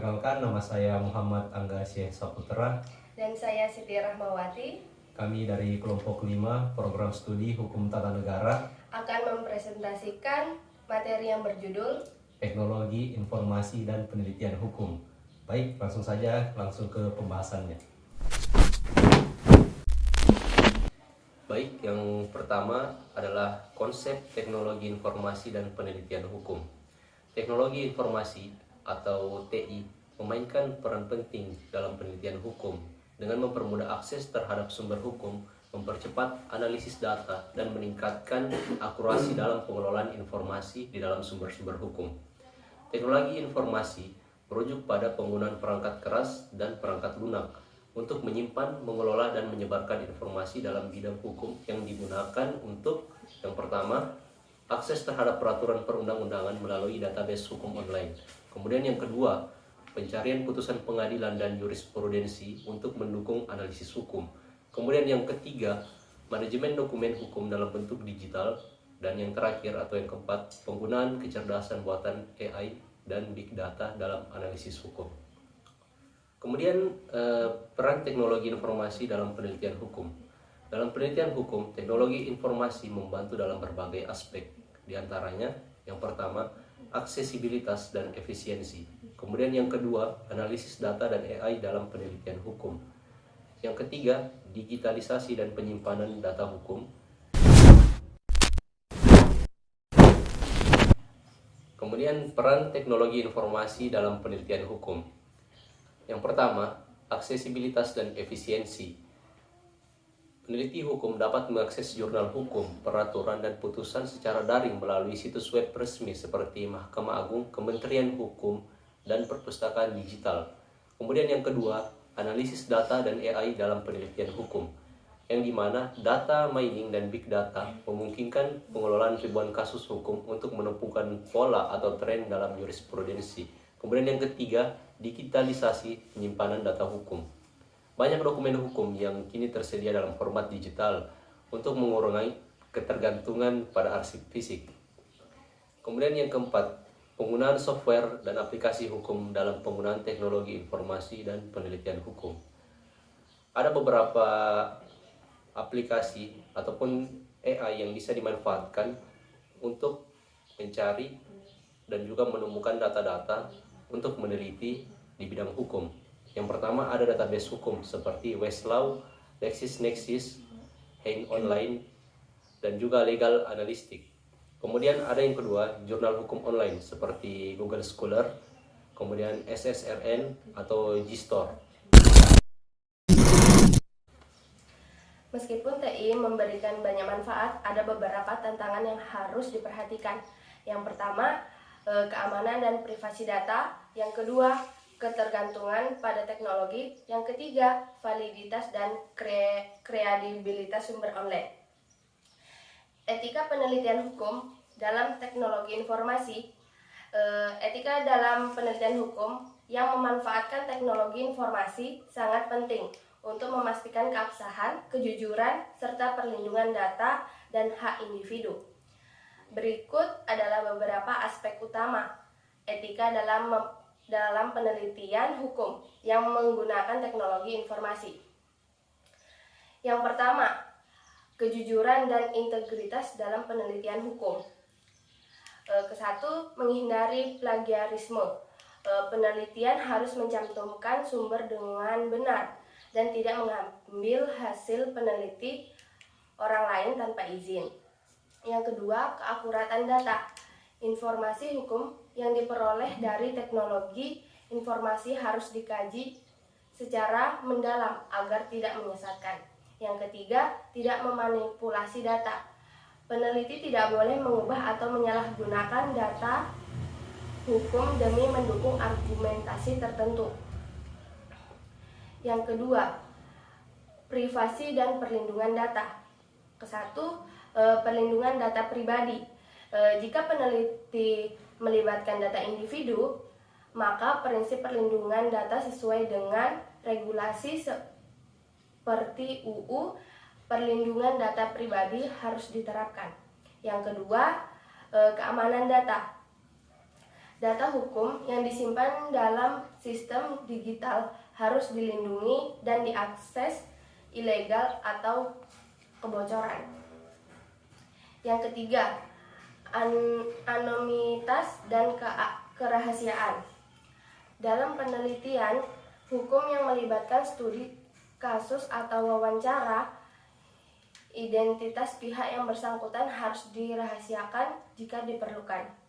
Perkenalkan, nama saya Muhammad Angga Syekh Saputra. Dan saya Siti Rahmawati. Kami dari kelompok 5 program studi Hukum Tata Negara akan mempresentasikan materi yang berjudul Teknologi Informasi dan Penelitian Hukum. Baik, langsung ke pembahasannya. Baik, yang pertama adalah konsep teknologi informasi dan penelitian hukum. Teknologi informasi atau TI memainkan peran penting dalam penelitian hukum dengan mempermudah akses terhadap sumber hukum, mempercepat analisis data, dan meningkatkan akurasi dalam pengelolaan informasi di dalam sumber-sumber hukum. Teknologi informasi merujuk pada penggunaan perangkat keras dan perangkat lunak untuk menyimpan, mengelola, dan menyebarkan informasi dalam bidang hukum yang digunakan untuk yang pertama, akses terhadap peraturan perundang-undangan melalui database hukum online. Kemudian yang kedua, pencarian putusan pengadilan dan jurisprudensi untuk mendukung analisis hukum. Kemudian yang ketiga, manajemen dokumen hukum dalam bentuk digital. Dan yang terakhir atau yang keempat, penggunaan kecerdasan buatan AI dan big data dalam analisis hukum. Kemudian peran teknologi informasi dalam penelitian hukum. Dalam penelitian hukum, teknologi informasi membantu dalam berbagai aspek. Di antaranya, yang pertama, aksesibilitas dan efisiensi. Kemudian yang kedua, analisis data dan AI dalam penelitian hukum. Yang ketiga, digitalisasi dan penyimpanan data hukum. Kemudian peran teknologi informasi dalam penelitian hukum. Yang pertama, aksesibilitas dan efisiensi. Peneliti hukum dapat mengakses jurnal hukum, peraturan, dan putusan secara daring melalui situs web resmi seperti Mahkamah Agung, Kementerian Hukum, dan perpustakaan digital. Kemudian yang kedua, analisis data dan AI dalam penelitian hukum, yang dimana data mining dan big data memungkinkan pengelolaan ribuan kasus hukum untuk menemukan pola atau tren dalam jurisprudensi. Kemudian yang ketiga, digitalisasi penyimpanan data hukum. Banyak dokumen hukum yang kini tersedia dalam format digital untuk mengurangi ketergantungan pada arsip fisik. Kemudian yang keempat, penggunaan software dan aplikasi hukum dalam penggunaan teknologi informasi dan penelitian hukum. Ada beberapa aplikasi ataupun AI yang bisa dimanfaatkan untuk mencari dan juga menemukan data-data untuk meneliti di bidang hukum. Yang pertama ada database hukum seperti Westlaw, LexisNexis, Hang Online, dan juga Legal Analytics. Kemudian ada yang kedua, jurnal hukum online seperti Google Scholar, kemudian SSRN atau JSTOR. Meskipun TI memberikan banyak manfaat, ada beberapa tantangan yang harus diperhatikan. Yang pertama, keamanan dan privasi data. Yang kedua, ketergantungan pada teknologi. Yang ketiga, validitas dan kredibilitas sumber online. Etika penelitian hukum dalam teknologi informasi. Etika dalam penelitian hukum yang memanfaatkan teknologi informasi sangat penting untuk memastikan keabsahan, kejujuran, serta perlindungan data dan hak individu. Berikut adalah beberapa aspek utama etika dalam penelitian hukum yang menggunakan teknologi informasi. Yang pertama, kejujuran dan integritas dalam penelitian hukum. Kesatu, menghindari plagiarisme. Penelitian harus mencantumkan sumber dengan benar dan tidak mengambil hasil peneliti orang lain tanpa izin. Yang kedua, keakuratan data. Informasi hukum yang diperoleh dari teknologi informasi harus dikaji secara mendalam agar tidak menyesatkan. Yang ketiga, tidak memanipulasi data. Peneliti tidak boleh mengubah atau menyalahgunakan data hukum demi mendukung argumentasi tertentu. Yang kedua, privasi dan perlindungan data. Kesatu, perlindungan data pribadi. Jika peneliti melibatkan data individu, maka prinsip perlindungan data sesuai dengan regulasi seperti UU Perlindungan Data Pribadi harus diterapkan. Yang kedua, keamanan data. Data hukum yang disimpan dalam sistem digital harus dilindungi dan diakses ilegal atau kebocoran. Yang ketiga, anonimitas dan kerahasiaan. Dalam penelitian hukum yang melibatkan studi kasus atau wawancara, identitas pihak yang bersangkutan harus dirahasiakan jika diperlukan.